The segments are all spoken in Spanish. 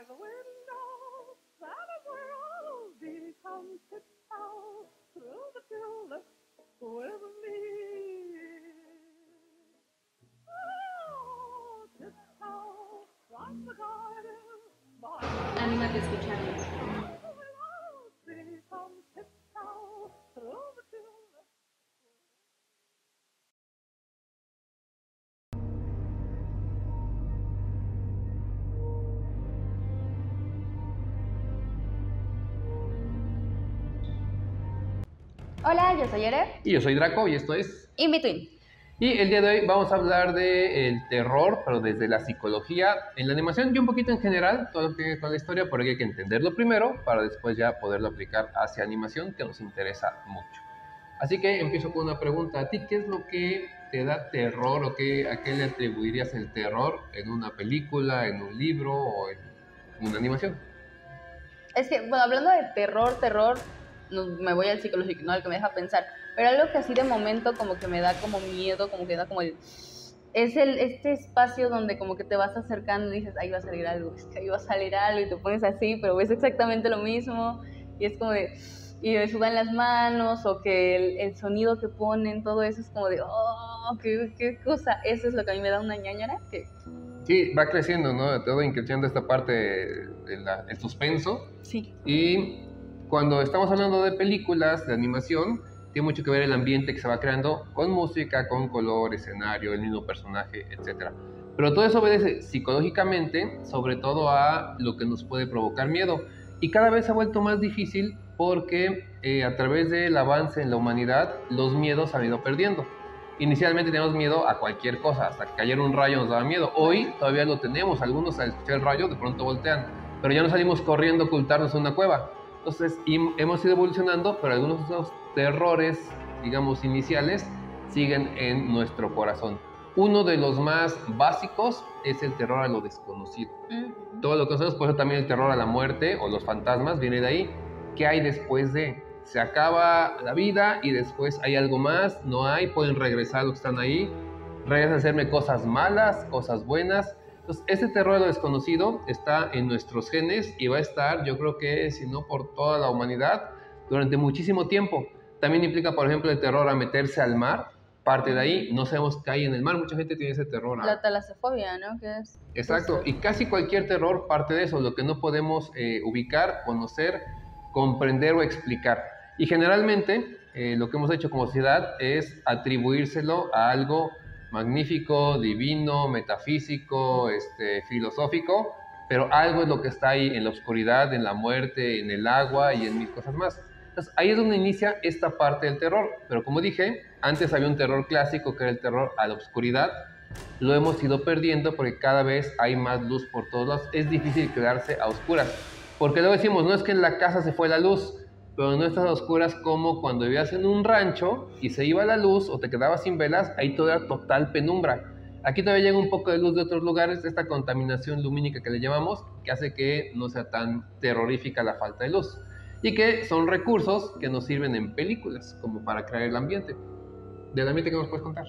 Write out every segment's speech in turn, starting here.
the window, that is where I'll be. Come tiptoe through the tulips with me. Oh, tiptoe from the garden. Anímate a escucharlo. Come tiptoe through the tulips. Hola, yo soy Ere. Y yo soy Draco y esto es... In Between. Y el día de hoy vamos a hablar del terror, pero desde la psicología, en la animación y un poquito en general, todo lo que tiene que ver con la historia, porque hay que entenderlo primero para después ya poderlo aplicar hacia animación, que nos interesa mucho. Así que empiezo con una pregunta. ¿A ti qué es lo que te da terror o a qué le atribuirías el terror en una película, en un libro o en una animación? Es que, bueno, hablando de terror, me voy al psicológico, ¿no? Al que me deja pensar. Pero algo que así de momento como que me da como miedo, como que da como el... Es este espacio donde como que te vas acercando y dices, ahí va a salir algo, es que ahí va a salir algo, y te pones así, pero ves exactamente lo mismo, y es como de... Y me sudan las manos, o que el sonido que ponen, todo eso es como de, oh, qué cosa. Eso es lo que a mí me da una ñañara, que... Sí, va creciendo, ¿no? Todo increciendo esta parte del suspenso. Sí. Y cuando estamos hablando de películas, de animación, tiene mucho que ver el ambiente que se va creando con música, con color, escenario, el mismo personaje, etc. Pero todo eso obedece psicológicamente, sobre todo a lo que nos puede provocar miedo. Y cada vez se ha vuelto más difícil porque a través del avance en la humanidad, los miedos han ido perdiendo. Inicialmente teníamos miedo a cualquier cosa, hasta que cayera un rayo nos daba miedo. Hoy todavía lo tenemos, algunos al escuchar el rayo de pronto voltean, pero ya no salimos corriendo a ocultarnos en una cueva. Entonces hemos ido evolucionando, pero algunos de esos terrores, digamos, iniciales, siguen en nuestro corazón. Uno de los más básicos es el terror a lo desconocido. Todo lo que conocemos, por eso también el terror a la muerte o los fantasmas viene de ahí. ¿Qué hay después de? Se acaba la vida y después hay algo más, no hay, pueden regresar los que están ahí, regresan a hacerme cosas malas, cosas buenas. Entonces, ese terror a lo desconocido está en nuestros genes y va a estar, yo creo que, si no por toda la humanidad, durante muchísimo tiempo. También implica, por ejemplo, el terror a meterse al mar, parte de ahí, no sabemos qué hay en el mar, mucha gente tiene ese terror. La talasofobia, ¿no? ¿Qué es? Exacto, y casi cualquier terror parte de eso, lo que no podemos ubicar, conocer, comprender o explicar. Y generalmente lo que hemos hecho como sociedad es atribuírselo a algo magnífico, divino, metafísico, filosófico, pero algo es lo que está ahí en la oscuridad, en la muerte, en el agua y en mil cosas más. Entonces ahí es donde inicia esta parte del terror, pero como dije, antes había un terror clásico que era el terror a la oscuridad. Lo hemos ido perdiendo porque cada vez hay más luz por todos lados. Es difícil quedarse a oscuras. Porque luego decimos, no es que en la casa se fue la luz, pero no estás a oscuras como cuando vivías en un rancho y se iba la luz o te quedabas sin velas, ahí todo era total penumbra. Aquí todavía llega un poco de luz de otros lugares, esta contaminación lumínica que le llamamos, que hace que no sea tan terrorífica la falta de luz. Y que son recursos que nos sirven en películas, como para crear el ambiente. ¿Del ambiente qué nos puedes contar?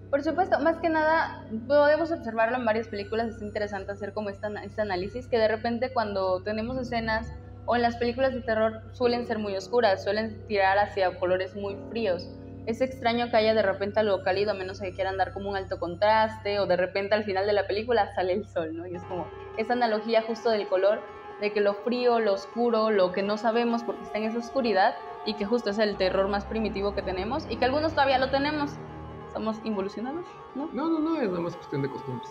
Por supuesto, más que nada podemos observarlo en varias películas, es interesante hacer como este análisis, que de repente cuando tenemos escenas o en las películas de terror suelen ser muy oscuras, suelen tirar hacia colores muy fríos. Es extraño que haya de repente algo cálido, a menos que quieran dar como un alto contraste, o de repente al final de la película sale el sol, ¿no? Y es como esa analogía justo del color, de que lo frío, lo oscuro, lo que no sabemos porque está en esa oscuridad, y que justo es el terror más primitivo que tenemos, y que algunos todavía lo tenemos. Somos involucionados, ¿no? No, es nada más cuestión de costumbres.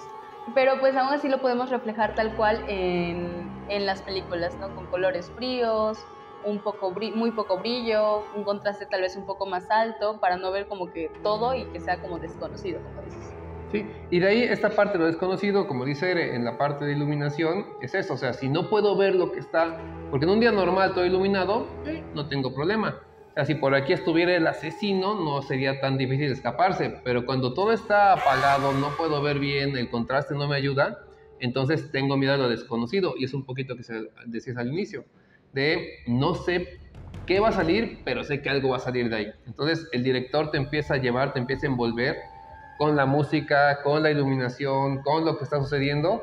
Pero pues aún así lo podemos reflejar tal cual en las películas, ¿no? Con colores fríos, muy poco brillo, un contraste tal vez un poco más alto, para no ver como que todo y que sea como desconocido, como dices. Sí, y de ahí esta parte de lo desconocido, como dice Ere, en la parte de iluminación, es eso, o sea, si no puedo ver lo que está, porque en un día normal todo iluminado, no tengo problema. O sea, si por aquí estuviera el asesino, no sería tan difícil escaparse, pero cuando todo está apagado, no puedo ver bien, el contraste no me ayuda, entonces tengo miedo a lo desconocido, y es un poquito que decías al inicio, de no sé qué va a salir, pero sé que algo va a salir de ahí. Entonces el director te empieza a llevar, te empieza a envolver con la música, con la iluminación, con lo que está sucediendo,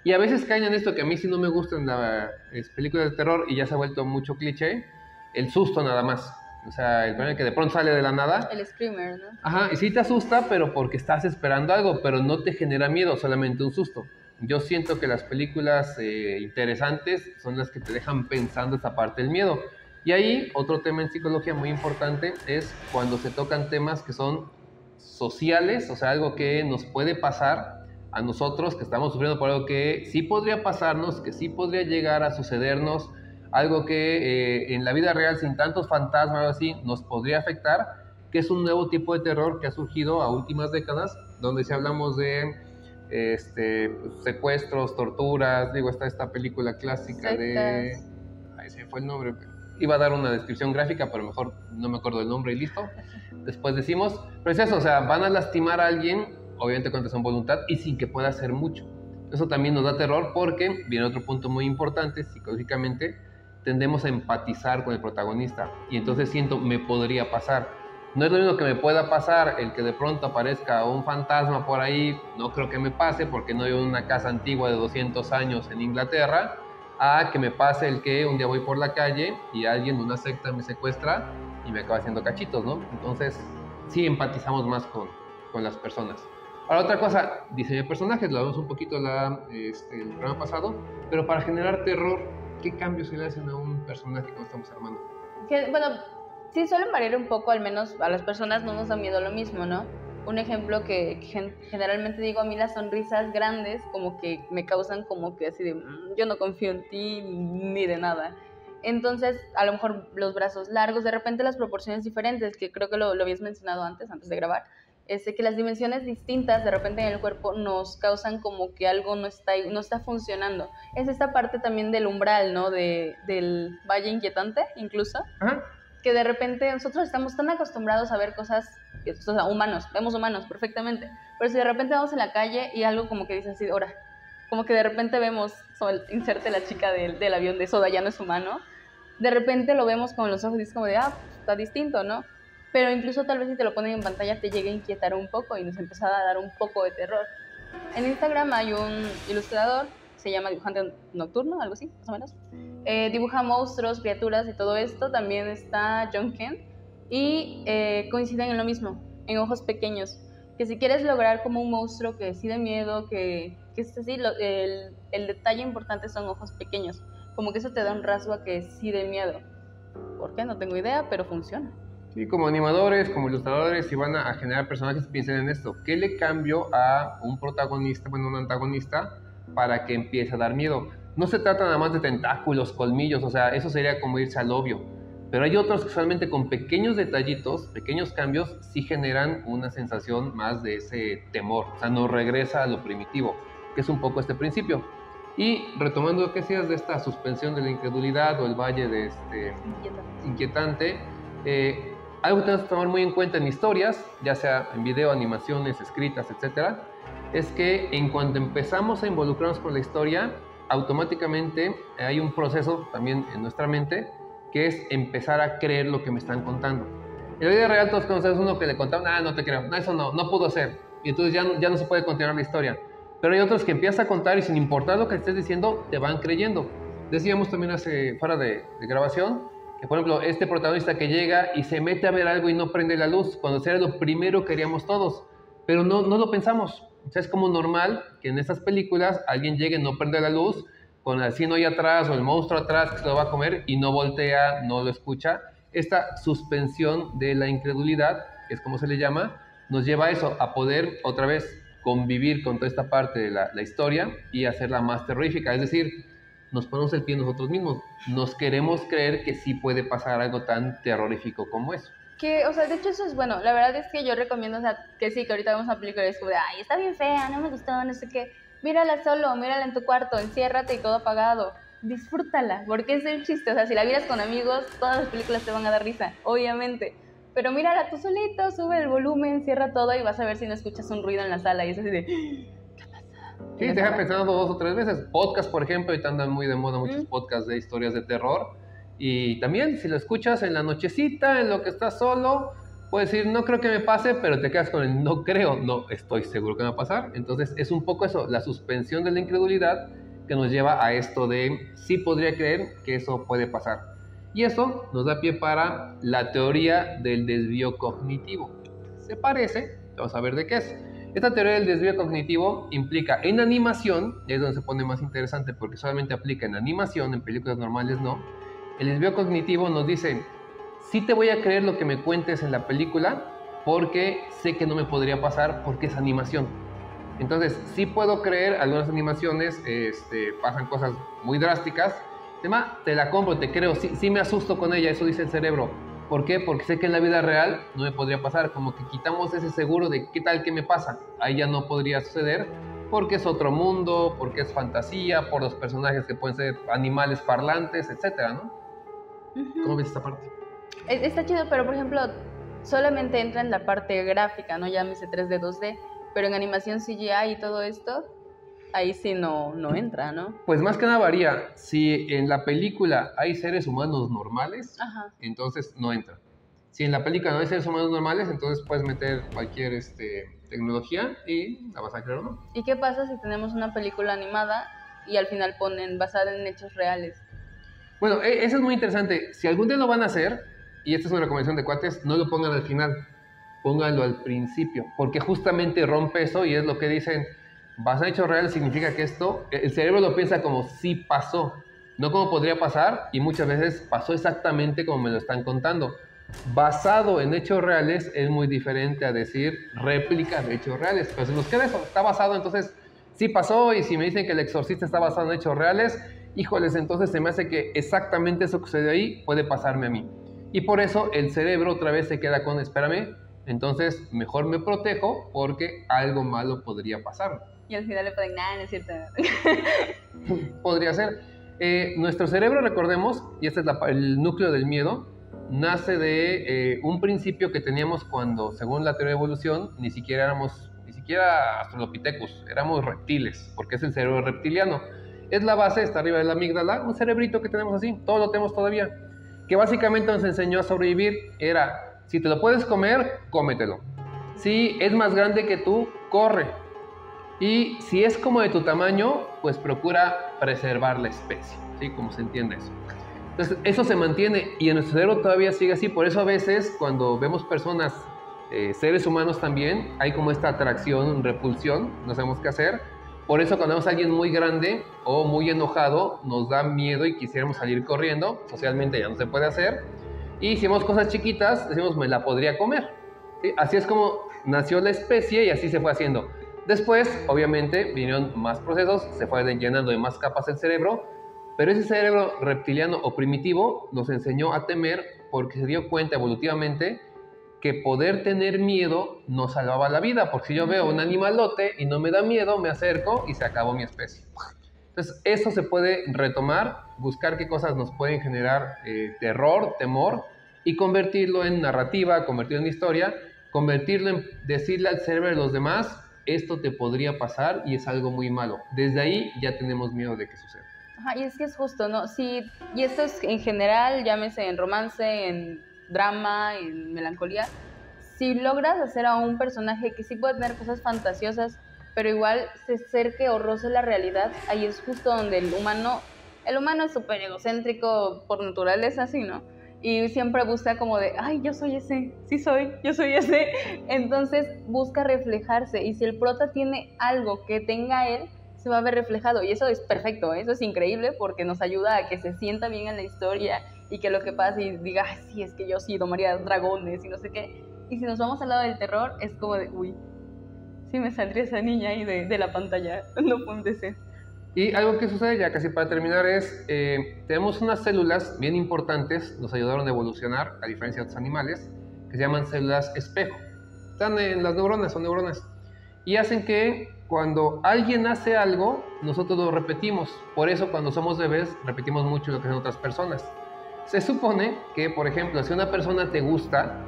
Y a veces caen en esto que a mí sí no me gustan las películas de terror y ya se ha vuelto mucho cliché, el susto nada más. O sea, el primer que de pronto sale de la nada. El screamer, ¿no? Ajá, y sí te asusta, pero porque estás esperando algo, pero no te genera miedo, solamente un susto. Yo siento que las películas interesantes son las que te dejan pensando esa parte del miedo. Y ahí, otro tema en psicología muy importante es cuando se tocan temas que son sociales, o sea, algo que nos puede pasar a nosotros, que estamos sufriendo por algo que sí podría pasarnos, que sí podría llegar a sucedernos, algo que en la vida real, sin tantos fantasmas o algo así, nos podría afectar, que es un nuevo tipo de terror que ha surgido a últimas décadas, donde si hablamos de secuestros, torturas, digo, está esta película clásica de... Ahí se fue el nombre, iba a dar una descripción gráfica, pero mejor no me acuerdo del nombre y listo. Después decimos, pero es eso, o sea, van a lastimar a alguien, obviamente contra su voluntad, y sin que pueda hacer mucho. Eso también nos da terror porque, viene otro punto muy importante, psicológicamente, tendemos a empatizar con el protagonista, y entonces siento, me podría pasar. No es lo mismo que me pueda pasar el que de pronto aparezca un fantasma por ahí, no creo que me pase porque no vivo en una casa antigua de 200 años en Inglaterra, a que me pase el que un día voy por la calle y alguien de una secta me secuestra y me acaba haciendo cachitos, ¿no? Entonces, sí empatizamos más con las personas. Ahora, otra cosa, diseño de personajes, lo hablamos un poquito el programa pasado, pero para generar terror, ¿qué cambios se le hacen a un personaje cuando estamos armando? Bueno, sí suelen variar un poco, al menos a las personas no nos da miedo lo mismo, ¿no? Un ejemplo que generalmente digo, a mí las sonrisas grandes como que me causan como que así de, yo no confío en ti ni de nada. Entonces, a lo mejor los brazos largos, de repente las proporciones diferentes, que creo que lo habías mencionado antes de grabar, que las dimensiones distintas de repente en el cuerpo nos causan como que algo no está funcionando. Es esta parte también del umbral, ¿no? Del valle inquietante, incluso. Ajá. Que de repente nosotros estamos tan acostumbrados a ver cosas, o sea, vemos humanos perfectamente, pero si de repente vamos en la calle y algo como que dice así, ahora, como que de repente vemos, inserte la chica del avión de Soda, ya no es humano, de repente lo vemos con los ojos y es como de, está distinto, ¿no? Pero incluso tal vez si te lo ponen en pantalla te llega a inquietar un poco y nos empieza a dar un poco de terror. En Instagram hay un ilustrador, se llama Dibujante Nocturno, algo así, más o menos. Dibuja monstruos, criaturas y todo esto. También está John Kent y coinciden en lo mismo, en ojos pequeños. Que si quieres lograr como un monstruo que sí de miedo, que es así, el detalle importante son ojos pequeños. Como que eso te da un rasgo a que sí de miedo. ¿Por qué? No tengo idea, pero funciona. Sí, como animadores, como ilustradores, si van a generar personajes, piensen en esto. ¿Qué le cambio a un protagonista, un antagonista, para que empiece a dar miedo? No se trata nada más de tentáculos, colmillos, o sea, eso sería como irse al obvio. Pero hay otros que solamente con pequeños detallitos, pequeños cambios, sí generan una sensación más de ese temor. O sea, nos regresa a lo primitivo, que es un poco este principio. Y retomando lo que decías de esta suspensión de la incredulidad o el valle de inquietante, algo que tenemos que tomar muy en cuenta en historias, ya sea en video, animaciones, escritas, etcétera, es que en cuanto empezamos a involucrarnos con la historia, automáticamente hay un proceso también en nuestra mente que es empezar a creer lo que me están contando. En la vida real todos conocemos uno que le contaron, no te creo, eso no pudo ser, y entonces ya no se puede continuar la historia. Pero hay otros que empiezas a contar y sin importar lo que estés diciendo, te van creyendo. Decíamos también fuera de grabación, que por ejemplo, este protagonista que llega y se mete a ver algo y no prende la luz, cuando era lo primero que haríamos todos, pero no lo pensamos. O sea, es como normal que en estas películas alguien llegue, no prende la luz, con el asesino ahí atrás o el monstruo atrás que se lo va a comer y no voltea, no lo escucha. Esta suspensión de la incredulidad, que es como se le llama, nos lleva a eso, a poder otra vez convivir con toda esta parte de la historia y hacerla más terrorífica. Es decir, nos ponemos el pie nosotros mismos. Nos queremos creer que sí puede pasar algo tan terrorífico como eso. O sea, de hecho eso es bueno. La verdad es que yo recomiendo, o sea, que sí, que ahorita vemos una película y es como de, ay, está bien fea, no me gustó, no sé qué. Mírala solo, mírala en tu cuarto, enciérrate y todo apagado. Disfrútala, porque es el chiste. O sea, si la miras con amigos, todas las películas te van a dar risa, obviamente. Pero mírala tú solito, sube el volumen, cierra todo y vas a ver si no escuchas un ruido en la sala y es así de, ¿qué pasa? Sí, te deja pensando 2 o 3 veces. Podcast, por ejemplo, ahorita andan muy de moda muchos podcasts de historias de terror. Y también, si lo escuchas en la nochecita, en lo que estás solo, puedes decir, no creo que me pase, pero te quedas con el no creo, no estoy seguro que me va a pasar. Entonces es un poco eso, la suspensión de la incredulidad que nos lleva a esto de sí podría creer que eso puede pasar. Y eso nos da pie para la teoría del desvío cognitivo. Se parece, vamos a ver de qué es. Esta teoría del desvío cognitivo implica en animación, y es donde se pone más interesante porque solamente aplica en animación, en películas normales no. El desvío cognitivo nos dice, sí te voy a creer lo que me cuentes en la película porque sé que no me podría pasar porque es animación. Entonces, sí puedo creer, algunas animaciones pasan cosas muy drásticas. Además, te la compro, te creo, sí me asusto con ella, eso dice el cerebro. ¿Por qué? Porque sé que en la vida real no me podría pasar, como que quitamos ese seguro de qué tal que me pasa. Ahí ya no podría suceder porque es otro mundo, porque es fantasía, por los personajes que pueden ser animales parlantes, etcétera, ¿no? ¿Cómo ves esta parte? Está chido, pero por ejemplo, solamente entra en la parte gráfica, ¿no? Llámese 3D, 2D, pero en animación CGI y todo esto, ahí sí no entra, ¿no? Pues más que nada varía. Si en la película hay seres humanos normales, Ajá. entonces no entra. Si en la película no hay seres humanos normales, entonces puedes meter cualquier tecnología y la vas a creer o no. ¿Y qué pasa si tenemos una película animada y al final ponen basada en hechos reales? Bueno, eso es muy interesante. Si algún día lo van a hacer, y esta es una recomendación de cuates, no lo pongan al final, pónganlo al principio, porque justamente rompe eso y es lo que dicen, basado en hechos reales significa que esto, el cerebro lo piensa como si pasó, no como podría pasar, y muchas veces pasó exactamente como me lo están contando. Basado en hechos reales es muy diferente a decir réplica de hechos reales, pero si nos queda eso, está basado, entonces sí pasó, y si me dicen que El Exorcista está basado en hechos reales, híjoles, entonces se me hace que exactamente eso que sucedió ahí puede pasarme a mí. Y por eso el cerebro otra vez se queda con, espérame, entonces mejor me protejo porque algo malo podría pasar. Y al final le ponen, nada, no es cierto. Podría ser. Nuestro cerebro, recordemos, y este es el núcleo del miedo, nace de un principio que teníamos cuando, según la teoría de evolución, ni siquiera Australopithecus, éramos reptiles, porque es el cerebro reptiliano. Es la base, está arriba de la amígdala, un cerebrito que tenemos así, todo lo tenemos todavía, que básicamente nos enseñó a sobrevivir. Era, si te lo puedes comer, cómetelo. Si es más grande que tú, corre. Y si es como de tu tamaño, pues procura preservar la especie, ¿sí? Como se entiende eso. Entonces, eso se mantiene y en nuestro cerebro todavía sigue así. Por eso a veces cuando vemos personas, seres humanos también, hay como esta atracción, repulsión, no sabemos qué hacer. Por eso cuando vemos a alguien muy grande o muy enojado, nos da miedo y quisiéramos salir corriendo. Socialmente ya no se puede hacer. Y si vemos cosas chiquitas, decimos, me la podría comer. ¿Sí? Así es como nació la especie y así se fue haciendo. Después, obviamente, vinieron más procesos, se fue llenando de más capas el cerebro, pero ese cerebro reptiliano o primitivo nos enseñó a temer porque se dio cuenta evolutivamente que poder tener miedo nos salvaba la vida, porque si yo veo un animalote y no me da miedo, me acerco y se acabó mi especie. Entonces, eso se puede retomar, buscar qué cosas nos pueden generar terror, temor, y convertirlo en narrativa, convertirlo en historia, convertirlo en decirle al cerebro de los demás, esto te podría pasar y es algo muy malo. Desde ahí ya tenemos miedo de que suceda. Ajá, y es que es justo, ¿no? Sí, y esto es en general, llámese en romance, en drama, en melancolía. Si logras hacer a un personaje que sí puede tener cosas fantasiosas, pero igual se acerque o roce la realidad, ahí es justo donde el humano es súper egocéntrico por naturaleza, así, ¿no? Y siempre busca como de, ay, yo soy ese, sí soy, yo soy ese. Entonces busca reflejarse, y si el prota tiene algo que tenga él, se va a ver reflejado, y eso es perfecto, eso es increíble porque nos ayuda a que se sienta bien en la historia y que lo que pase y diga, ay, sí, es que yo sí domaría dragones y no sé qué. Y si nos vamos al lado del terror, es como de, uy, sí me saldría esa niña ahí de la pantalla, no puede ser. Y algo que sucede ya casi para terminar es, tenemos unas células bien importantes, nos ayudaron a evolucionar, a diferencia de otros animales, que se llaman células espejo. Están en las neuronas, son neuronas, y hacen que cuando alguien hace algo, nosotros lo repetimos. Por eso cuando somos bebés, repetimos mucho lo que hacen otras personas. Se supone que, por ejemplo, si a una persona te gusta,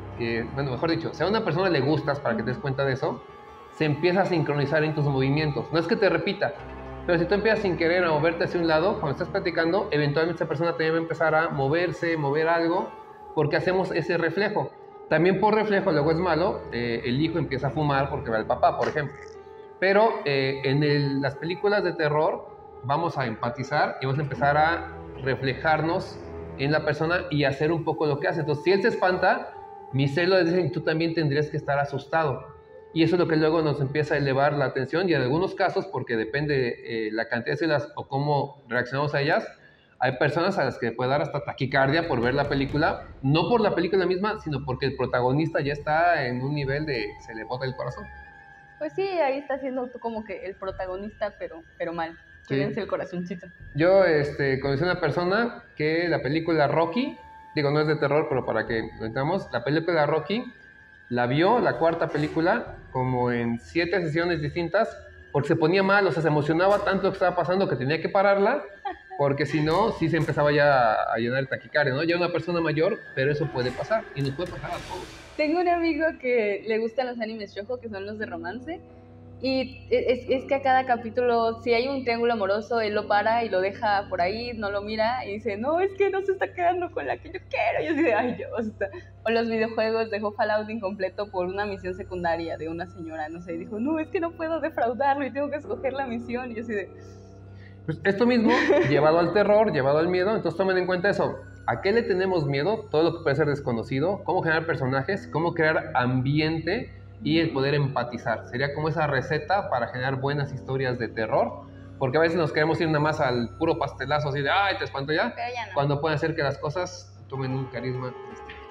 bueno, mejor dicho, si a una persona le gustas, para que te des cuenta de eso, se empieza a sincronizar en tus movimientos. No es que te repita, pero si tú empiezas sin querer a moverte hacia un lado, cuando estás platicando, eventualmente esa persona también va a empezar a moverse, mover algo, porque hacemos ese reflejo. También por reflejo, luego es malo, el hijo empieza a fumar porque ve al papá, por ejemplo. Pero las películas de terror vamos a empatizar y vamos a empezar a reflejarnos en la persona y hacer un poco lo que hace. Entonces, si él se espanta, mi celo es decir, tú también tendrías que estar asustado. Y eso es lo que luego nos empieza a elevar la atención y en algunos casos, porque depende la cantidad de células o cómo reaccionamos a ellas, hay personas a las que puede dar hasta taquicardia por ver la película, no por la película misma, sino porque el protagonista ya está en un nivel de se le bota el corazón. Pues sí, ahí está siendo tú como que el protagonista, pero mal. Cuídense el corazoncito. Yo conocí a una persona que la película Rocky, digo, no es de terror, pero para que lo entendamos, la película Rocky la vio, la cuarta película, como en 7 sesiones distintas, porque se ponía mal, o sea, se emocionaba tanto lo que estaba pasando que tenía que pararla, porque si no, sí se empezaba ya a llenar el taquicardia, ¿no? Ya una persona mayor, pero eso puede pasar, y nos puede pasar a todos. Tengo un amigo que le gustan los animes shoujo, que son los de romance, y es que a cada capítulo, si hay un triángulo amoroso, él lo para y lo deja por ahí, no lo mira y dice, no, es que no se está quedando con la que yo quiero. Y yo así de, ay Dios. O los videojuegos, dejó Fallout incompleto por una misión secundaria de una señora, no sé, y dijo, no, es que no puedo defraudarlo y tengo que escoger la misión. Y yo así de... Pues esto mismo, llevado al terror, llevado al miedo, entonces tomen en cuenta eso. ¿A qué le tenemos miedo? Todo lo que puede ser desconocido, cómo generar personajes, cómo crear ambiente y el poder empatizar. Sería como esa receta para generar buenas historias de terror, porque a veces nos queremos ir nada más al puro pastelazo, así de, ay, te espanto ya, Pero ya no. cuando pueden hacer que las cosas tomen un carisma distinto.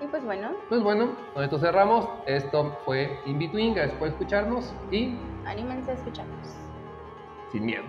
Y pues bueno. Pues bueno, con esto cerramos. Esto fue In Between, gracias por escucharnos y... Anímense a escucharnos. sin miedo.